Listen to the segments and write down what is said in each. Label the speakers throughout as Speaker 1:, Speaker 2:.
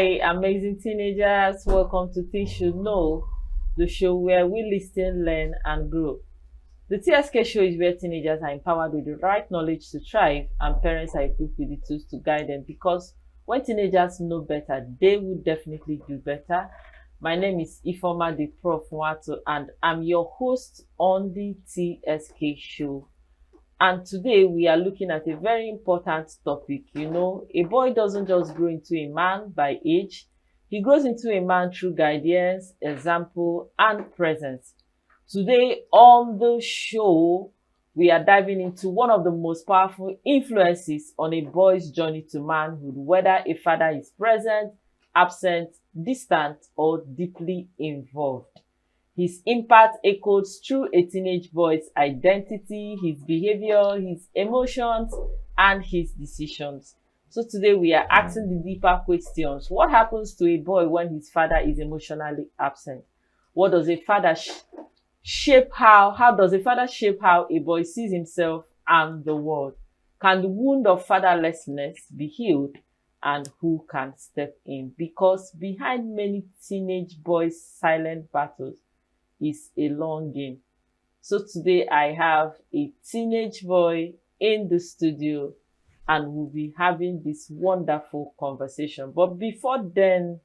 Speaker 1: Hi, amazing teenagers. Welcome to Things You Should Know, the show where we listen, learn, and grow. The TSK show is where teenagers are empowered with the right knowledge to thrive, and parents are equipped with the tools to guide them, because when teenagers know better, they will definitely do better. My name is Ifoma the Prof Wato, and I'm your host on the TSK show. And today we are looking at a very important topic. You know, a boy doesn't just grow into a man by age. He grows into a man through guidance, example, and presence. Today on the show, we are diving into one of the most powerful influences on a boy's journey to manhood, whether a father is present, absent, distant, or deeply involved. His impact echoes through a teenage boy's identity, his behavior, his emotions, and his decisions. So today we are asking the deeper questions. What happens to a boy when his father is emotionally absent? What does a father how does a father shape how a boy sees himself and the world? Can the wound of fatherlessness be healed? And who can step in? Because behind many teenage boys' silent battles is a longing. So today I have a teenage boy in the studio and we'll be having this wonderful conversation. But before then,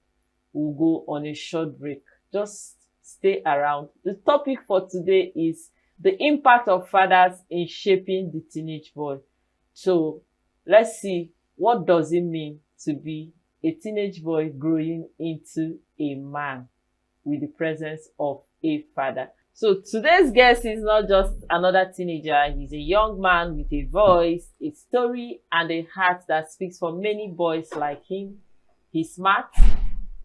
Speaker 1: we'll go on a short break. Just stay around. The topic for today is the impact of fathers in shaping the teenage boy. So let's see, what does it mean to be a teenage boy growing into a man with the presence of a father? So today's guest is not just another teenager. He's a young man with a voice, a story, and a heart that speaks for many boys like him. He's smart,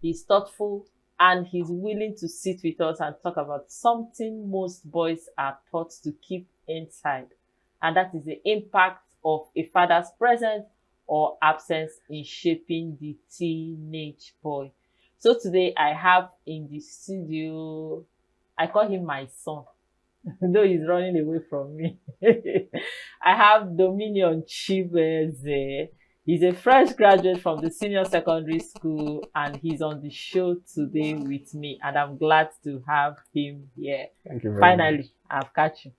Speaker 1: he's thoughtful, and he's willing to sit with us and talk about something most boys are taught to keep inside. And that is the impact of a father's presence or absence in shaping the teenage boy. So today I have in the studio, I call him my son, though he's running away from me. I have Dominion Chibueze. He's a fresh graduate from the senior secondary school and he's on the show today with me, and I'm glad to have him here.
Speaker 2: Thank you very
Speaker 1: Finally,
Speaker 2: much.
Speaker 1: I've caught you.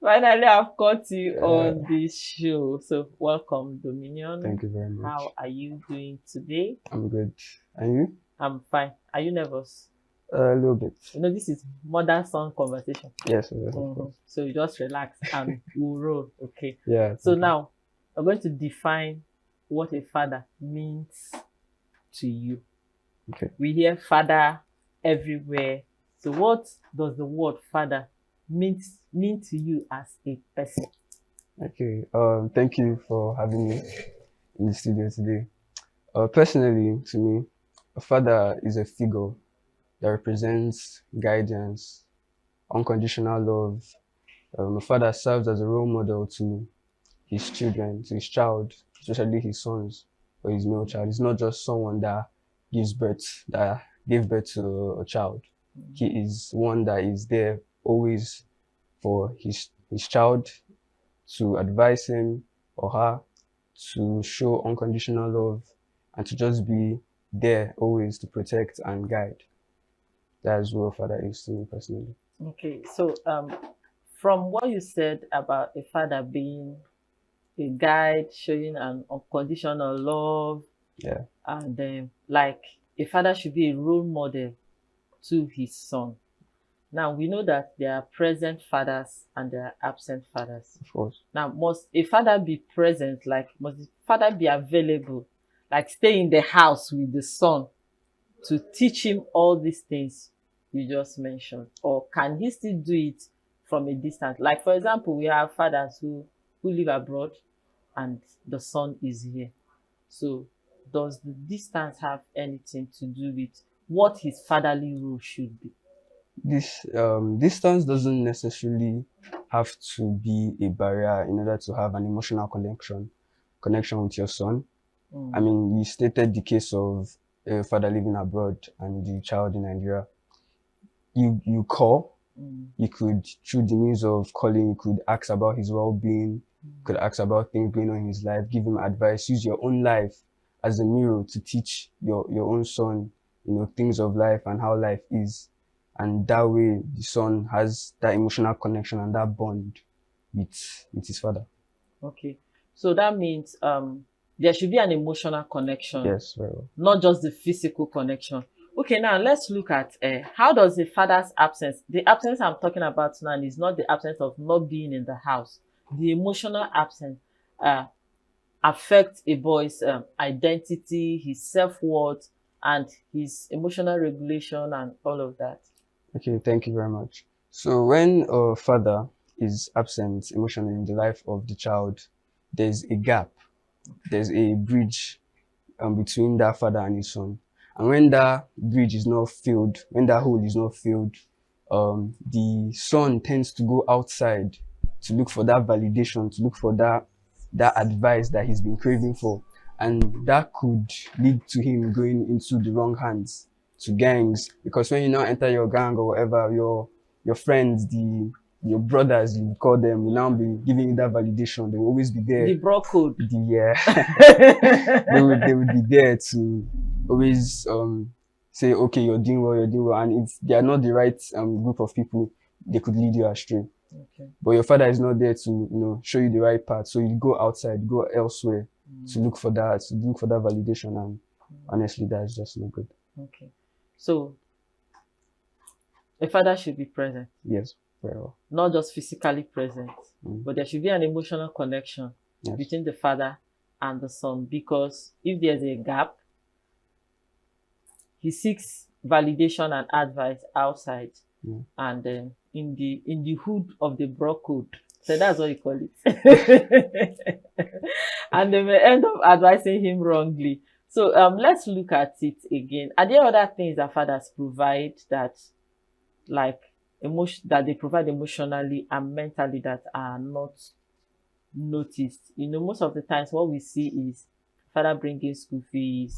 Speaker 1: Finally, I've caught you on this show. So welcome, Dominion.
Speaker 2: Thank you very much.
Speaker 1: How are you doing today?
Speaker 2: I'm good. And you?
Speaker 1: I'm fine. Are you nervous?
Speaker 2: A little bit.
Speaker 1: You know, this is mother son conversation.
Speaker 2: Yes, of course.
Speaker 1: So you just relax and we'll roll. Okay.
Speaker 2: Yeah.
Speaker 1: So now we're going to define what a father means to you.
Speaker 2: Okay.
Speaker 1: We hear father everywhere. So what does the word father mean to you as a person?
Speaker 2: Okay. Thank you for having me in the studio today. Personally, to me, a father is a figure that represents guidance, unconditional love. A father serves as a role model to his children, to his child, especially his sons or his male child. He's not just someone that gave birth to a child. He is one that is there always for his child, to advise him or her, to show unconditional love, and to just be there always to protect and guide. That is what a father is to me personally.
Speaker 1: Okay, so from what you said about a father being a guide, showing an unconditional love,
Speaker 2: Yeah.
Speaker 1: and like a father should be a role model to his son. Now we know that there are present fathers and there are absent fathers.
Speaker 2: Of course.
Speaker 1: Now, must a father be present? Like, must the father be available? Like, stay in the house with the son to teach him all these things you just mentioned? Or can he still do it from a distance? Like, for example, we have fathers who live abroad and the son is here. So does the distance have anything to do with what his fatherly role should be?
Speaker 2: This distance doesn't necessarily have to be a barrier in order to have an emotional connection with your son. I mean, you stated the case of a father living abroad and the child in Nigeria. You call, you could, through the means of calling, you could ask about his well-being, could ask about things going on in his life, give him advice, use your own life as a mirror to teach your own son, things of life and how life is. And that way, the son has that emotional connection and that bond with his father.
Speaker 1: Okay. So that means there should be an emotional connection.
Speaker 2: Yes, very well.
Speaker 1: Not just the physical connection. Okay, now let's look at how does the father's absence, the absence I'm talking about now is not the absence of not being in the house. The emotional absence affects a boy's identity, his self-worth, and his emotional regulation and all of that.
Speaker 2: Okay, thank you very much. So when a father is absent emotionally in the life of the child, there's a gap, there's a bridge between that father and his son. And when that bridge is not filled, when that hole is not filled, the son tends to go outside to look for that validation, to look for that advice that he's been craving for. And that could lead to him going into the wrong hands, to gangs. Because when you now enter your gang or whatever, your friends, your brothers, you call them, will now be giving you that validation. They will always be there.
Speaker 1: The bro code.
Speaker 2: They would be there to always say, okay, you're doing well. And if they are not the right group of people, they could lead you astray.
Speaker 1: Okay.
Speaker 2: But your father is not there to show you the right path. So you go outside, go elsewhere to look for that validation. And honestly, that's just not good.
Speaker 1: Okay. So a father should be present.
Speaker 2: Yes, very well.
Speaker 1: Not just physically present, but there should be an emotional connection between the father and the son, because if there's a gap, he seeks validation and advice outside, and in the hood of the bro code. So that's what you call it. And they may end up advising him wrongly. So let's look at it again. Are there other things that fathers provide that, like, that they provide emotionally and mentally that are not noticed? Most of the times what we see is father bringing school fees,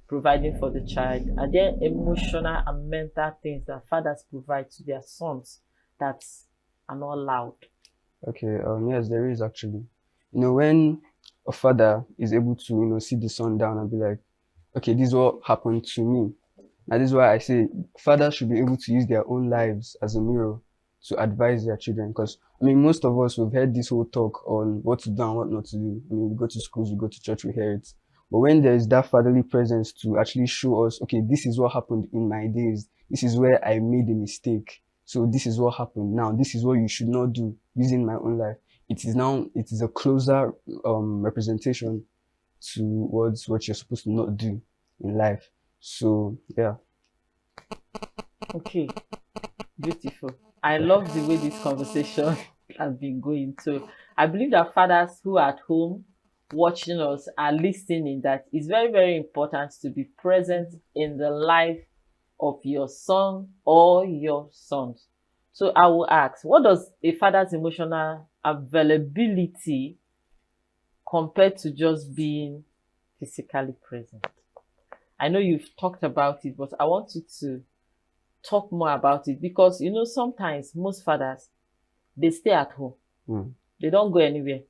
Speaker 1: providing for the child. Are there emotional and mental things that fathers provide to their sons that are not loud?
Speaker 2: Okay, yes, there is actually. When a father is able to, sit the son down and be like, okay, this is what happened to me. Now, this is why I say fathers should be able to use their own lives as a mirror to advise their children. Because, most of us, we've heard this whole talk on what to do and what not to do. We go to schools, we go to church, we hear it. But when there is that fatherly presence to actually show us, okay, this is what happened in my days. This is where I made a mistake. So this is what happened. Now, this is what you should not do using my own life. It is a closer representation towards what you're supposed to not do in life. So, yeah.
Speaker 1: Okay. Beautiful. I love the way this conversation has been going. So I believe that fathers who are at home watching us are listening, that it's very, very important to be present in the life of your son or your sons. So I will ask, what does a father's emotional availability compare to just being physically present? I know you've talked about it, but I want you to talk more about it, because sometimes most fathers, they stay at home. They don't go anywhere.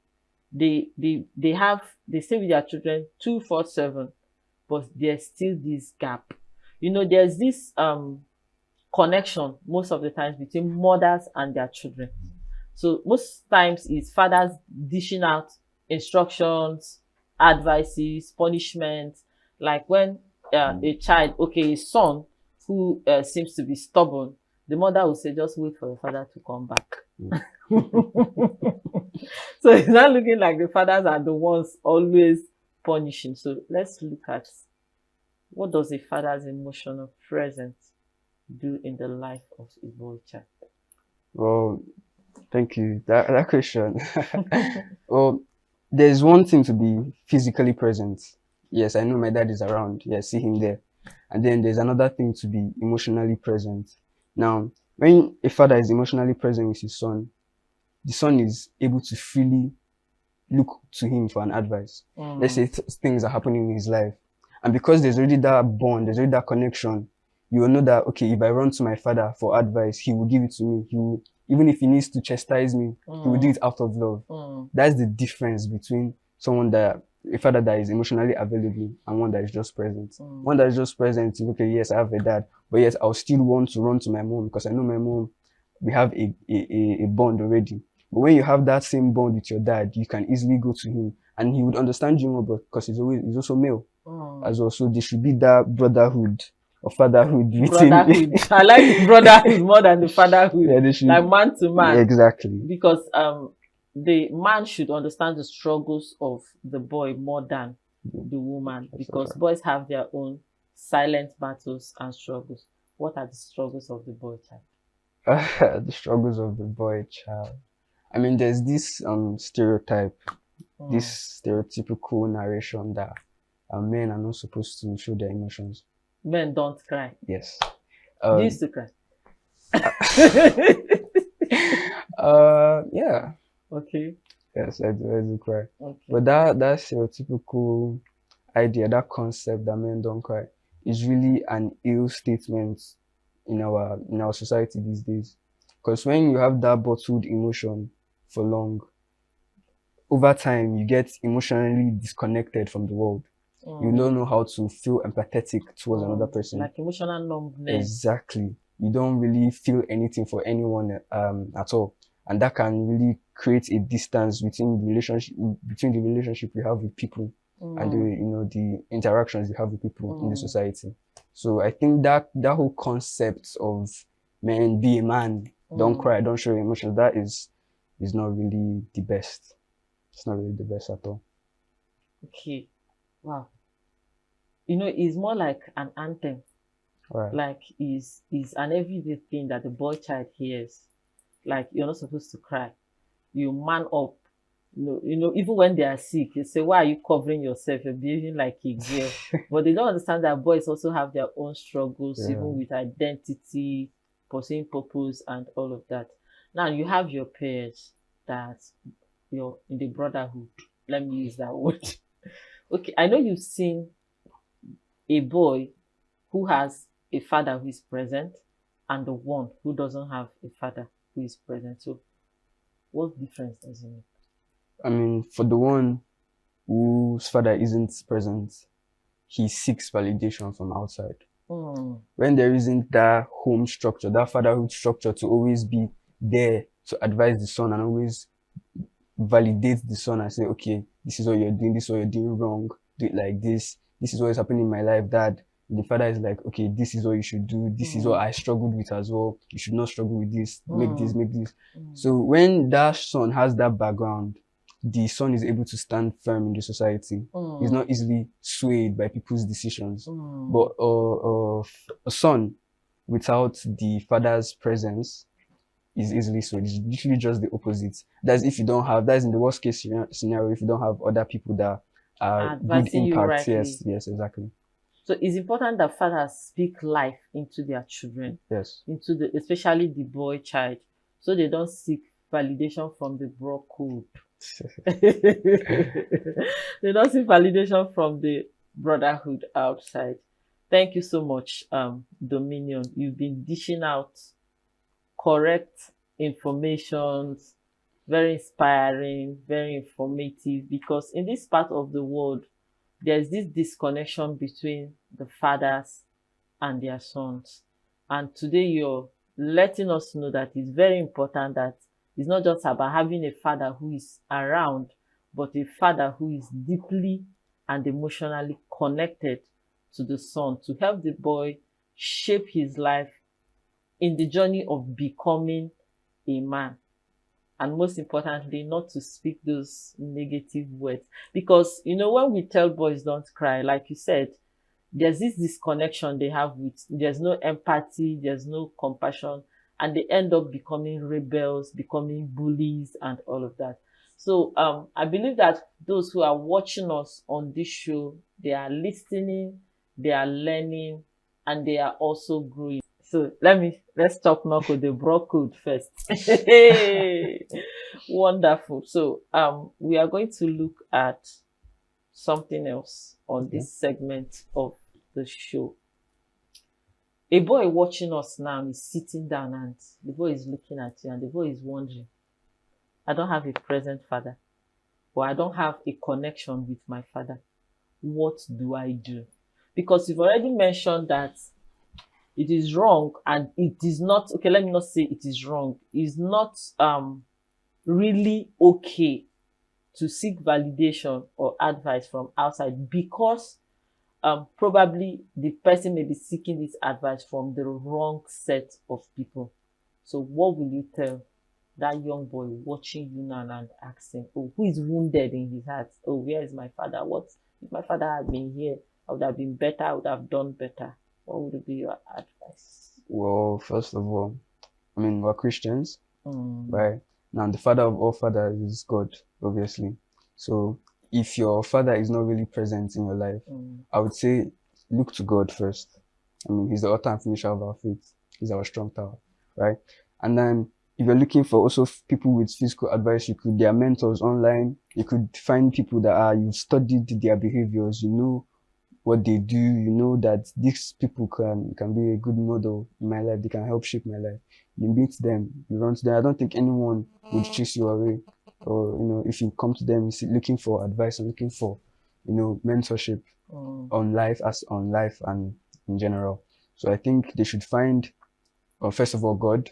Speaker 1: They stay with their children 24/7, but there's still this gap. There's this connection most of the times between mothers and their children. So most times it's fathers dishing out instructions, advices, punishments. Like when a child, a son who seems to be stubborn, the mother will say, just wait for your father to come back. So it's not looking like the fathers are the ones always punishing. So let's look at, what does a father's emotional presence do in the life of a boy child?
Speaker 2: Well, thank you. That question. Well, there's one thing to be physically present. Yes, I know my dad is around. Yeah, see him there. And then there's another thing to be emotionally present. Now, when a father is emotionally present with his son, the son is able to freely look to him for an advice. Let's say things are happening in his life. And because there's already that bond, there's already that connection, you will know that, okay, if I run to my father for advice, he will give it to me. He will, even if he needs to chastise me, he will do it out of love. That's the difference between someone that a father that is emotionally available and one that is just present.
Speaker 1: Mm.
Speaker 2: One that is just present is okay, yes, I have a dad, but yes, I'll still want to run to my mom because I know my mom, we have a bond already. But when you have that same bond with your dad, you can easily go to him and he would understand you more because he's also male as well. So there should be that brotherhood or fatherhood between.
Speaker 1: Brotherhood. I like the brotherhood more than the fatherhood.
Speaker 2: Yeah, they should.
Speaker 1: Like man to man.
Speaker 2: Exactly.
Speaker 1: Because the man should understand the struggles of the boy more than the woman, because boys have their own silent battles and struggles. What are the struggles of the boy child?
Speaker 2: The struggles of the boy child. I mean, there's this stereotype, this stereotypical narration that men are not supposed to show their emotions.
Speaker 1: Men don't cry.
Speaker 2: Yes.
Speaker 1: You used to cry.
Speaker 2: Yeah.
Speaker 1: Okay.
Speaker 2: Yes, I do cry.
Speaker 1: Okay.
Speaker 2: But that stereotypical idea, that concept that men don't cry, is really an ill statement in our society these days. Because when you have that bottled emotion for long, over time you get emotionally disconnected from the world. You don't know how to feel empathetic towards another person.
Speaker 1: Like emotional numbness.
Speaker 2: Exactly. You don't really feel anything for anyone at all. And that can really create a distance between the relationship you have with people and the interactions you have with people in the society. So I think that whole concept of men, be a man, don't cry, don't show your emotions, that is not really the best. It's not really the best at all.
Speaker 1: Okay. Wow. It's more like an anthem.
Speaker 2: Right.
Speaker 1: Like is an everyday thing that the boy child hears. Like, you're not supposed to cry. You man up. Even when they are sick, you say, why are you covering yourself? You're behaving like a girl. But they don't understand that boys also have their own struggles, even with identity, pursuing purpose, and all of that. Now, you have your peers that you're in the brotherhood. Let me use that word. Okay, I know you've seen a boy who has a father who is present and the one who doesn't have a father who is present. So what difference does it make?
Speaker 2: I mean, for the one whose father isn't present, he seeks validation from outside. When there isn't that home structure, that fatherhood structure to always be there to advise the son and always validate the son and say, okay, this is what you're doing, this is what you're doing wrong, do it like this is what is happening in my life, dad. The father is like, okay, this is what you should do, this is what I struggled with as well, you should not struggle with this, make this. So when that son has that background, the son is able to stand firm in the society. He's not easily swayed by people's decisions. But a son without the father's presence is easily swayed. It's literally just the opposite. That's if you don't have, that's in the worst case scenario, if you don't have other people that are good impacts. Yes, exactly.
Speaker 1: So it's important that fathers speak life into their children.
Speaker 2: Yes.
Speaker 1: Especially the boy child, so they don't seek validation from the bro code. They don't seek validation from the brotherhood outside. Thank you so much, Dominion. You've been dishing out correct information, very inspiring, very informative, because in this part of the world, there's this disconnection between the fathers and their sons. And today you're letting us know that it's very important that it's not just about having a father who is around, but a father who is deeply and emotionally connected to the son to help the boy shape his life in the journey of becoming a man. And most importantly, not to speak those negative words. Because, when we tell boys don't cry, like you said, there's this disconnection they have there's no empathy, there's no compassion, and they end up becoming rebels, becoming bullies, and all of that. So I believe that those who are watching us on this show, they are listening, they are learning, and they are also growing. So let's talk now with the bro code first. Wonderful. So we are going to look at something else on this segment of the show. A boy watching us now is sitting down and the boy is looking at you and the boy is wondering, I don't have a present father. but I don't have a connection with my father. What do I do? Because you've already mentioned that it is wrong, and it is not okay. Let me not say it is wrong. It's not really okay to seek validation or advice from outside, because probably the person may be seeking this advice from the wrong set of people. So what will you tell that young boy watching you now and asking, oh, who is wounded in his heart? Oh, where is my father? What if my father had been here? I would have been better. I would have done better. What would be your advice?
Speaker 2: Well, first of all, I mean, we're Christians,
Speaker 1: Mm,
Speaker 2: right? Now, the father of all fathers is God, obviously. So, if your father is not really present in your life, I would say look to God first. I mean, He's the author and finisher of our faith. He's our strong tower, right? And then, if you're looking for also people with physical advice, there are mentors online. You could find people that you've studied their behaviors, you know what they do, you know that these people can be a good model in my life. They can help shape my life. You meet them, you run to them. I don't think anyone would chase you away, or if you come to them looking for advice and looking for mentorship on life and in general. So I think they should find first of all God,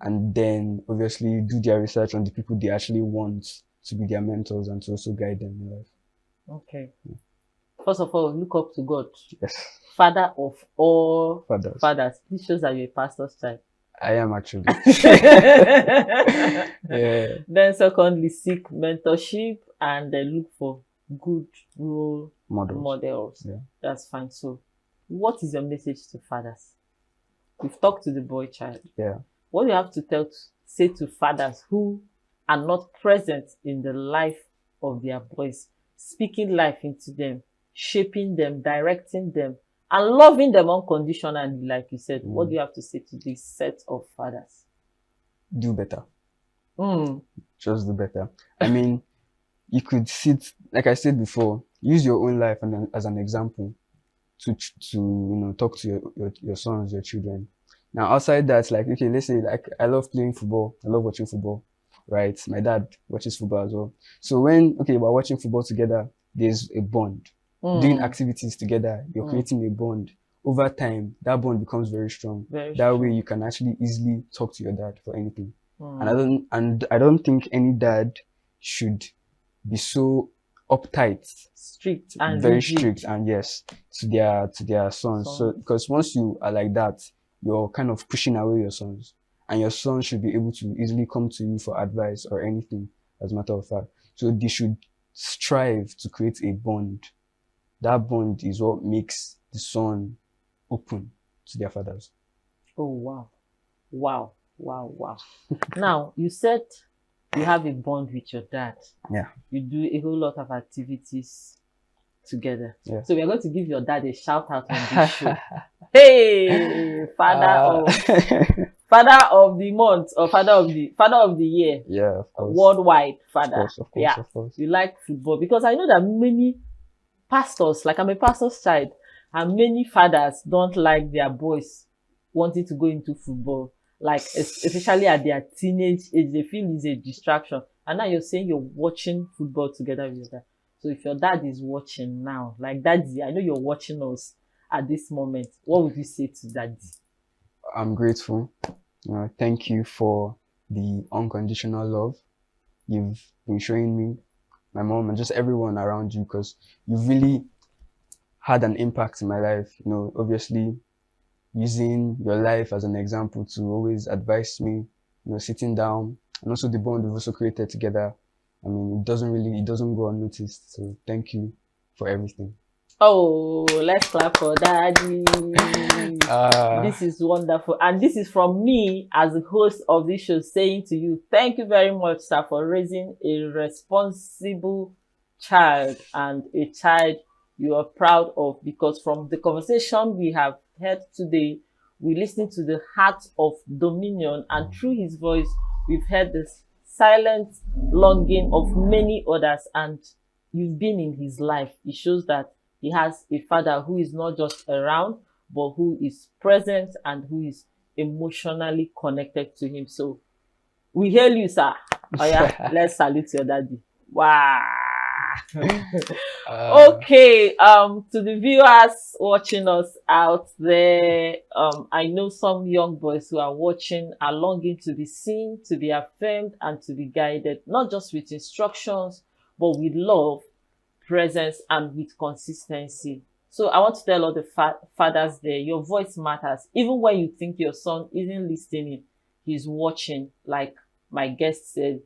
Speaker 2: and then obviously do their research on the people they actually want to be their mentors and to also guide them in life.
Speaker 1: Okay. First of all, look up to God.
Speaker 2: Yes.
Speaker 1: Father of all
Speaker 2: fathers.
Speaker 1: This shows that you're a pastor's child.
Speaker 2: I am actually. Yeah.
Speaker 1: Then secondly, seek mentorship and then look for good role models.
Speaker 2: Yeah.
Speaker 1: That's fine. So what is your message to fathers? We've talked to the boy child.
Speaker 2: Yeah.
Speaker 1: What do you have to say to fathers who are not present in the life of their boys, speaking life into them, shaping them, directing them, and loving them unconditionally, like you said? What do you have to say to this set of fathers?
Speaker 2: Do better. Just do better. I mean, you could sit, like I said before, use your own life as an example to talk to your sons, your children. Now, outside that, like, okay, let's say, like, I love playing football. I love watching football, right? My dad watches football as well. So when, we're watching football together, there's a bond. Doing activities together, you're creating a bond. Over time, that bond becomes very strong. That way, you can actually easily talk to your dad for anything. And I don't think any dad should be so uptight,
Speaker 1: strict, and
Speaker 2: very
Speaker 1: rigid.
Speaker 2: strict, and yes, to their sons. So because once you are like that, you're kind of pushing away your sons, and your sons should be able to easily come to you for advice or anything, as a matter of fact. So they should strive to create a bond. That bond is what makes the son open to their fathers.
Speaker 1: Oh, wow. Now, you said you have a bond with your dad.
Speaker 2: Yeah.
Speaker 1: You do a whole lot of activities together.
Speaker 2: Yeah.
Speaker 1: So we are going to give your dad a shout out on this show. Hey, father of the month, or father of the year.
Speaker 2: Yeah, of course.
Speaker 1: Worldwide father.
Speaker 2: Of course.
Speaker 1: You like football, because I know that many pastors, like I'm a pastor's child, and many fathers don't like their boys wanting to go into football, like especially at their teenage age. They feel it's a distraction. And now you're saying you're watching football together with your dad. So if your dad is watching now, like, daddy, I know you're watching us at this moment, what would you say to daddy?
Speaker 2: I'm grateful. Thank you for the unconditional love you've been showing me, my mom, and just everyone around you, because you've really had an impact in my life. Obviously using your life as an example to always advise me, sitting down, and also the bond we've also created together. I mean, it doesn't go unnoticed. So thank you for everything.
Speaker 1: Oh, let's clap for daddy. This is wonderful. And this is from me as the host of this show, saying to you, thank you very much, sir, for raising a responsible child, and a child you are proud of, because from the conversation we have had today, we listened to the heart of dominion, and through his voice, we've heard the silent longing of many others, and you've been in his life. It shows that he has a father who is not just around, but who is present and who is emotionally connected to him. So we hail you, sir. Oh yeah, let's salute your daddy. Wow.
Speaker 2: Uh,
Speaker 1: Okay, to the viewers watching us out there, I know some young boys who are watching are longing to be seen, to be affirmed, and to be guided, not just with instructions, but with love, presence, and with consistency. So I want to tell all the fathers there, your voice matters. Even when you think your son isn't listening, he's watching. Like my guest said,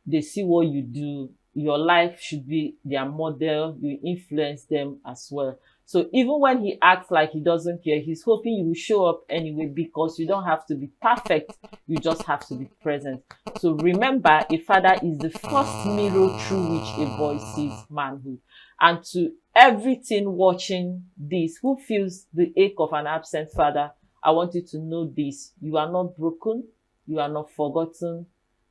Speaker 1: they see what you do. Your life should be their model. You influence them as well. So even when he acts like he doesn't care, he's hoping you will show up anyway, because you don't have to be perfect. You just have to be present. So remember, a father is the first mirror through which a boy sees manhood. And to everything watching this who feels the ache of an absent father, I want you to know this: you are not broken, you are not forgotten,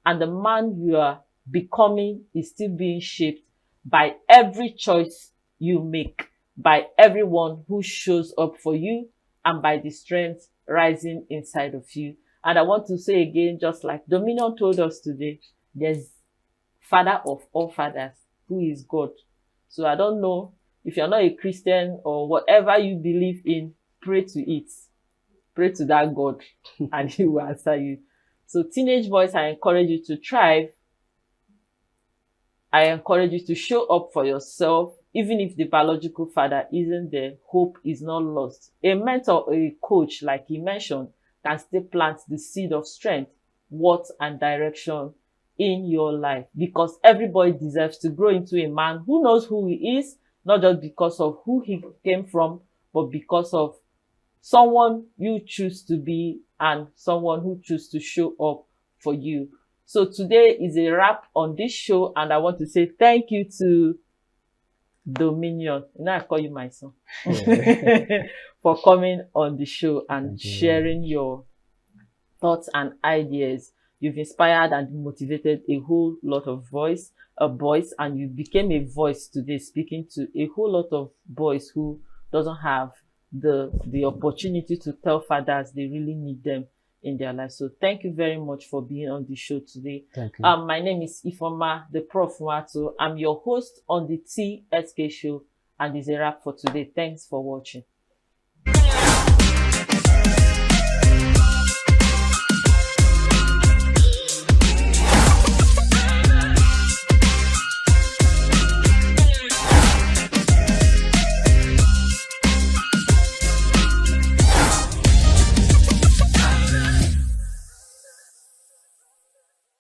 Speaker 1: and the man you are becoming is still being shaped by every choice you make, by everyone who shows up for you, and by the strength rising inside of you. And I want to say again, just like Dominion told us today, there's Father of all fathers, who is God. So I don't know, if you're not a Christian or whatever you believe in, pray to it. Pray to that God and he will answer you. So teenage boys, I encourage you to thrive. I encourage you to show up for yourself. Even if the biological father isn't there, hope is not lost. A mentor or a coach, like he mentioned, can still plant the seed of strength, worth, and direction in your life, because everybody deserves to grow into a man who knows who he is, not just because of who he came from, but because of someone you choose to be and someone who choose to show up for you. So today is a wrap on this show, and I want to say thank you to Dominion. Now I call you my son.
Speaker 2: yeah.
Speaker 1: For coming on the show and
Speaker 2: Thank you very
Speaker 1: sharing
Speaker 2: much.
Speaker 1: your thoughts and ideas. You've inspired and motivated a whole lot of boys, and you became a voice today, speaking to a whole lot of boys who doesn't have the opportunity to tell fathers they really need them in their life. So thank you very much for being on the show today.
Speaker 2: Thank you.
Speaker 1: My name is Ifoma, the Prof Mato. I'm your host on the TSK show, and it's a wrap for today. Thanks for watching.